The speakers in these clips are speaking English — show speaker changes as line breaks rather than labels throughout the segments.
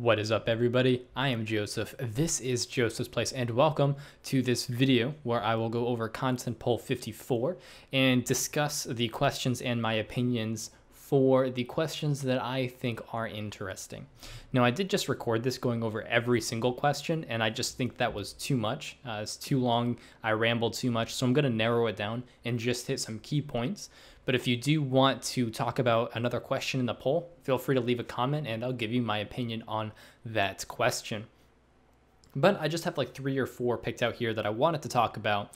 What is up, everybody? I am Joseph. This is Joseph's Place, and welcome to this video where I will go over content poll 54 and discuss the questions and my opinions for the questions that I think are interesting. Now, I did just record this going over every single question, and I just think that was too much. It's too long. I rambled too much, so I'm going to narrow it down and just hit some key points. But if you do want to talk about another question in the poll, feel free to leave a comment and I'll give you my opinion on that question. But I just have like 3 or 4 picked out here that I wanted to talk about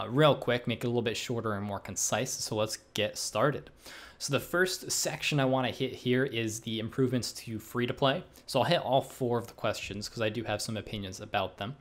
real quick, make it a little bit shorter and more concise. So let's get started. So the first section I want to hit here is the improvements to free-to-play. So I'll hit all 4 of the questions because I do have some opinions about them.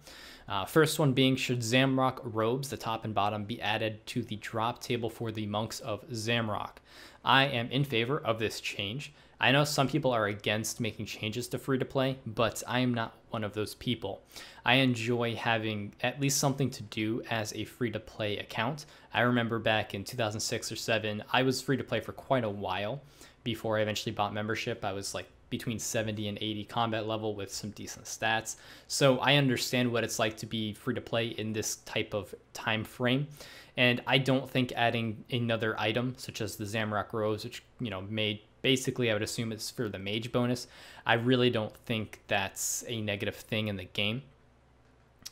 First one being, should Zamrock robes, the top and bottom, be added to the drop table for the monks of Zamrock? I am in favor of this change. I know some people are against making changes to free-to-play, but I am not one of those people. I enjoy having at least something to do as a free-to-play account. I remember back in 2006 or 7, I was free-to-play for quite a while before I eventually bought membership. I was like between 70 and 80 combat level with some decent stats. So I understand what it's like to be free-to-play in this type of time frame. And I don't think adding another item such as the Zamrock Rose, which, made basically, I would assume it's for the mage bonus. I really don't think that's a negative thing in the game.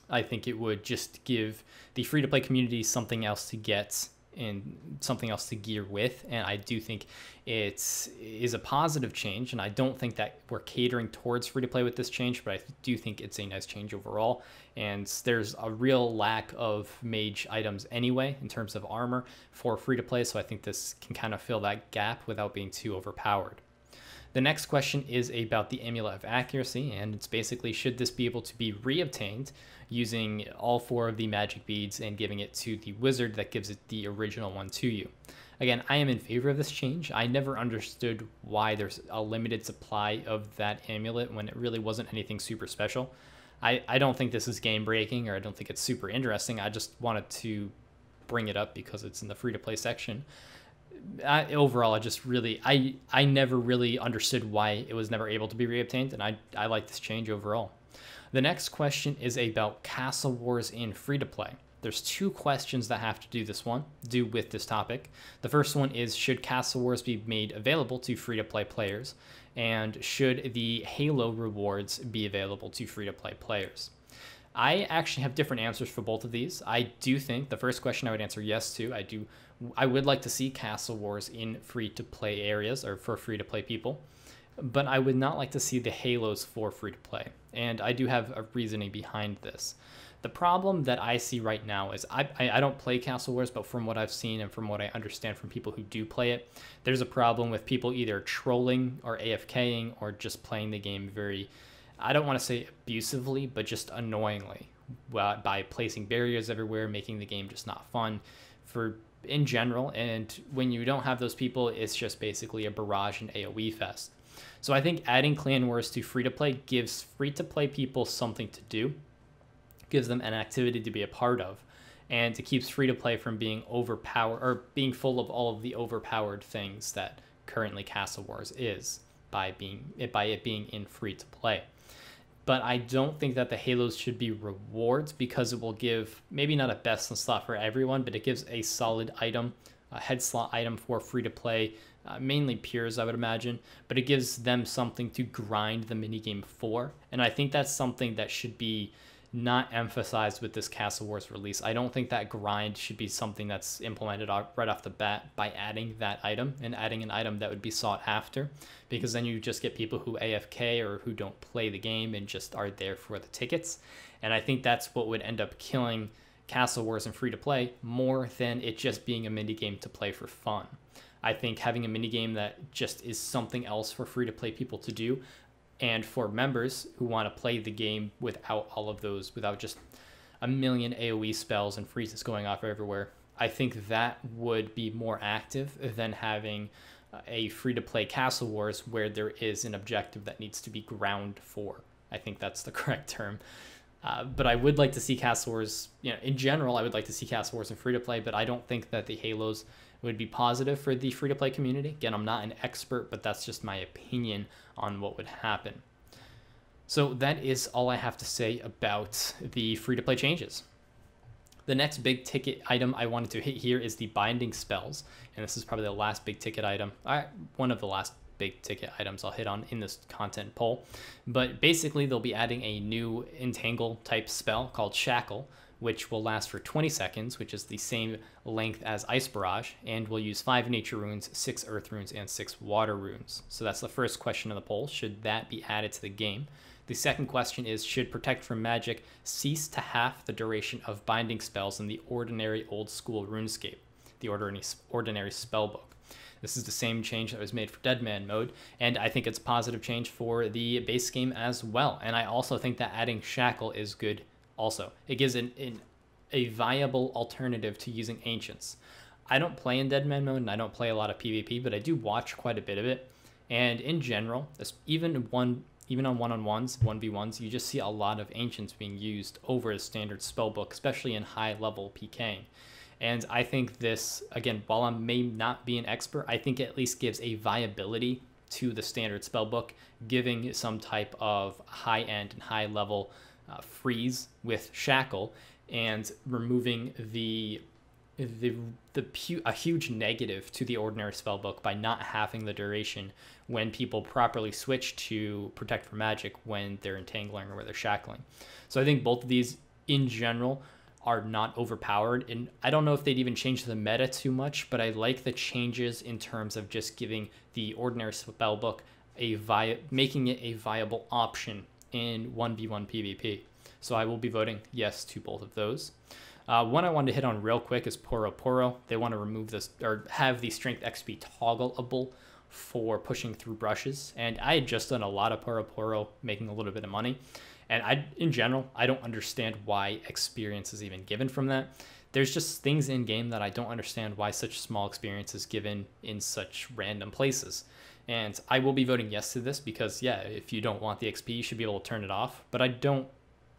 I think it would just give the free-to-play community something else to get and something else to gear with, and I do think it is a positive change, and I don't think that we're catering towards free-to-play with this change, but I do think it's a nice change overall, and there's a real lack of mage items anyway in terms of armor for free-to-play, so I think this can kind of fill that gap without being too overpowered. The next question is about the Amulet of Accuracy, and it's basically, should this be able to be reobtained using all 4 of the magic beads and giving it to the wizard that gives it the original one to you? Again, I am in favor of this change. I never understood why there's a limited supply of that amulet when it really wasn't anything super special. I don't think this is game breaking, or I don't think it's super interesting. I just wanted to bring it up because it's in the free-to-play section. Overall, I never really understood why it was never able to be reobtained, and I like this change overall. The next question is about Castle Wars in free-to-play. There's 2 questions that have to do with this topic. The first one is, should Castle Wars be made available to free-to-play players? And should the Halo rewards be available to free-to-play players? I actually have different answers for both of these. I do think the first question I would answer yes to. I would like to see Castle Wars in free-to-play areas, or for free-to-play people, but I would not like to see the Halos for free-to-play, and I do have a reasoning behind this. The problem that I see right now is I don't play Castle Wars, but from what I've seen and from what I understand from people who do play it, there's a problem with people either trolling or AFKing or just playing the game very, I don't want to say abusively, but just annoyingly, by placing barriers everywhere, making the game just not fun in general. And when you don't have those people, it's just basically a barrage and AoE fest. So I think adding Clan Wars to free-to-play gives free-to-play people something to do, gives them an activity to be a part of, and it keeps free-to-play from being overpowered or being full of all of the overpowered things that currently Castle Wars is by it being in free-to-play. But I don't think that the Halos should be rewards, because it will give maybe not a best in slot for everyone, but it gives a solid item, a head slot item for free-to-play, mainly peers, I would imagine, but it gives them something to grind the minigame for, and I think that's something that should be not emphasized with this Castle Wars release. I don't think that grind should be something that's implemented right off the bat by adding that item and adding an item that would be sought after, because then you just get people who AFK or who don't play the game and just are there for the tickets. And I think that's what would end up killing Castle Wars in free-to-play more than it just being a minigame to play for fun. I think having a minigame that just is something else for free-to-play people to do, and for members who want to play the game without all of those, without just a million AoE spells and freezes going off everywhere, I think that would be more active than having a free-to-play Castle Wars where there is an objective that needs to be ground for. I think that's the correct term. But I would like to see Castle Wars, in general, I would like to see Castle Wars in free-to-play, but I don't think that the Halos would be positive for the free-to-play community. Again, I'm not an expert, but that's just my opinion on what would happen. So that is all I have to say about the free-to-play changes. The next big ticket item I wanted to hit here is the binding spells, and this is probably the last big ticket item, one of the last big ticket items I'll hit on in this content poll. But basically they'll be adding a new entangle type spell called Shackle, which will last for 20 seconds, which is the same length as Ice Barrage, and will use 5 nature runes, 6 earth runes, and 6 water runes. So that's the first question of the poll. Should that be added to the game? The second question is, should Protect from Magic cease to half the duration of binding spells in the ordinary old school RuneScape, the ordinary spellbook? This is the same change that was made for Deadman mode, and I think it's a positive change for the base game as well. And I also think that adding Shackle is good also. It gives a viable alternative to using Ancients. I don't play in Deadman mode, and I don't play a lot of PvP, but I do watch quite a bit of it. And in general, even on one-on-ones, 1v1s, you just see a lot of Ancients being used over a standard spellbook, especially in high-level PKing. And I think this, again, while I may not be an expert, I think it at least gives a viability to the standard spellbook, giving some type of high-end and high-level freeze with Shackle, and removing a huge negative to the ordinary spellbook by not having the duration when people properly switch to Protect from Magic when they're entangling or where they're shackling. So I think both of these in general are not overpowered, and I don't know if they'd even change the meta too much, but I like the changes in terms of just giving the ordinary spellbook making it a viable option in 1v1 PvP. So I will be voting yes to both of those. One I wanted to hit on real quick is Poro Poro. They want to remove this, or have the strength XP toggleable for pushing through brushes. And I had just done a lot of Poro Poro, making a little bit of money. And in general, I don't understand why experience is even given from that. There's just things in game that I don't understand why such small experience is given in such random places. And I will be voting yes to this because, yeah, if you don't want the XP, you should be able to turn it off. But I don't,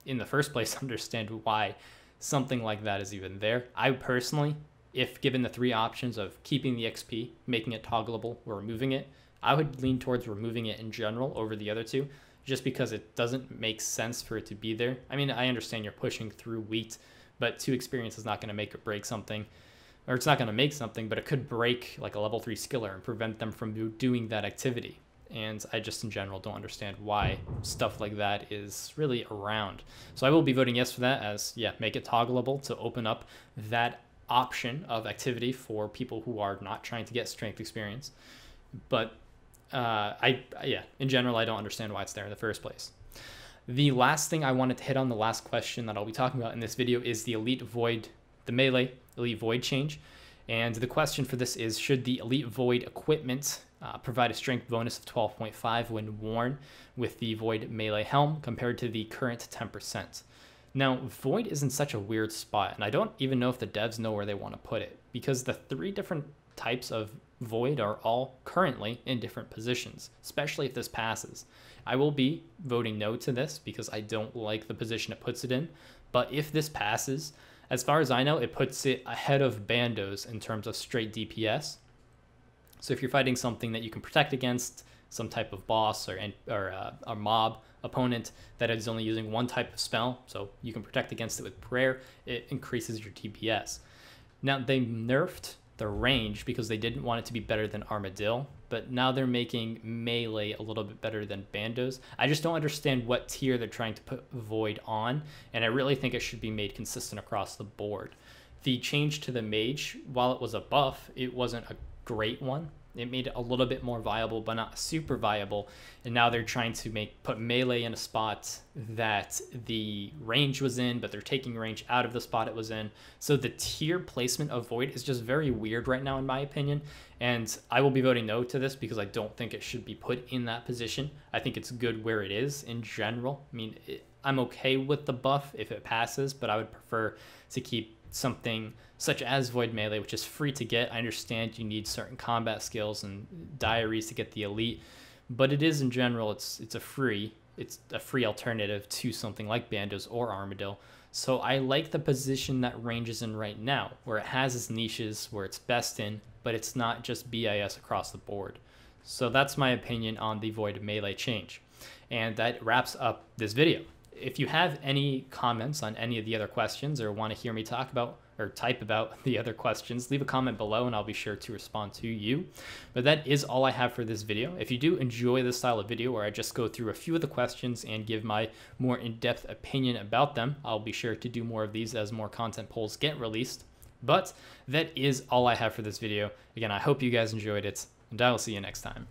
in the first place, understand why something like that is even there. I personally, if given the 3 options of keeping the XP, making it toggleable, or removing it, I would lean towards removing it in general over the other 2, just because it doesn't make sense for it to be there. I mean, I understand you're pushing through wheat, but 2 experience is not going to make or break something, or it's not going to make something, but it could break like a level 3 skiller and prevent them from doing that activity. And I just in general don't understand why stuff like that is really around. So I will be voting yes for that, as, yeah, make it toggleable to open up that option of activity for people who are not trying to get strength experience. But in general, I don't understand why it's there in the first place. The last thing I wanted to hit on, the last question that I'll be talking about in this video, is the Elite Void, the melee Elite Void change. And the question for this is, should the Elite Void equipment provide a strength bonus of 12.5 when worn with the Void melee helm compared to the current 10%? Now, Void is in such a weird spot, and I don't even know if the devs know where they want to put it, because the 3 different types of Void are all currently in different positions, especially if this passes. I will be voting no to this because I don't like the position it puts it in, but if this passes, as far as I know, it puts it ahead of Bandos in terms of straight DPS. So if you're fighting something that you can protect against, some type of boss or a mob opponent that is only using one type of spell, so you can protect against it with prayer, it increases your DPS. Now, they nerfed the range because they didn't want it to be better than Armadillo, but now they're making melee a little bit better than Bandos. I just don't understand what tier they're trying to put Void on, and I really think it should be made consistent across the board. The change to the mage, while it was a buff, it wasn't a great one. It made it a little bit more viable, but not super viable. And now they're trying to put melee in a spot that the range was in, but they're taking range out of the spot it was in. So the tier placement of Void is just very weird right now, in my opinion. And I will be voting no to this because I don't think it should be put in that position. I think it's good where it is in general. I mean, I'm okay with the buff if it passes, but I would prefer to keep something such as Void Melee, which is free to get. I understand you need certain combat skills and diaries to get the elite, but it is in general, it's a free alternative to something like Bandos or Armadillo. So I like the position that range is in right now, where it has its niches where it's best in, but it's not just BIS across the board. So that's my opinion on the Void Melee change. And that wraps up this video. If you have any comments on any of the other questions or want to hear me talk about or type about the other questions, leave a comment below and I'll be sure to respond to you. But that is all I have for this video. If you do enjoy this style of video where I just go through a few of the questions and give my more in-depth opinion about them, I'll be sure to do more of these as more content polls get released. But that is all I have for this video. Again, I hope you guys enjoyed it, and I will see you next time.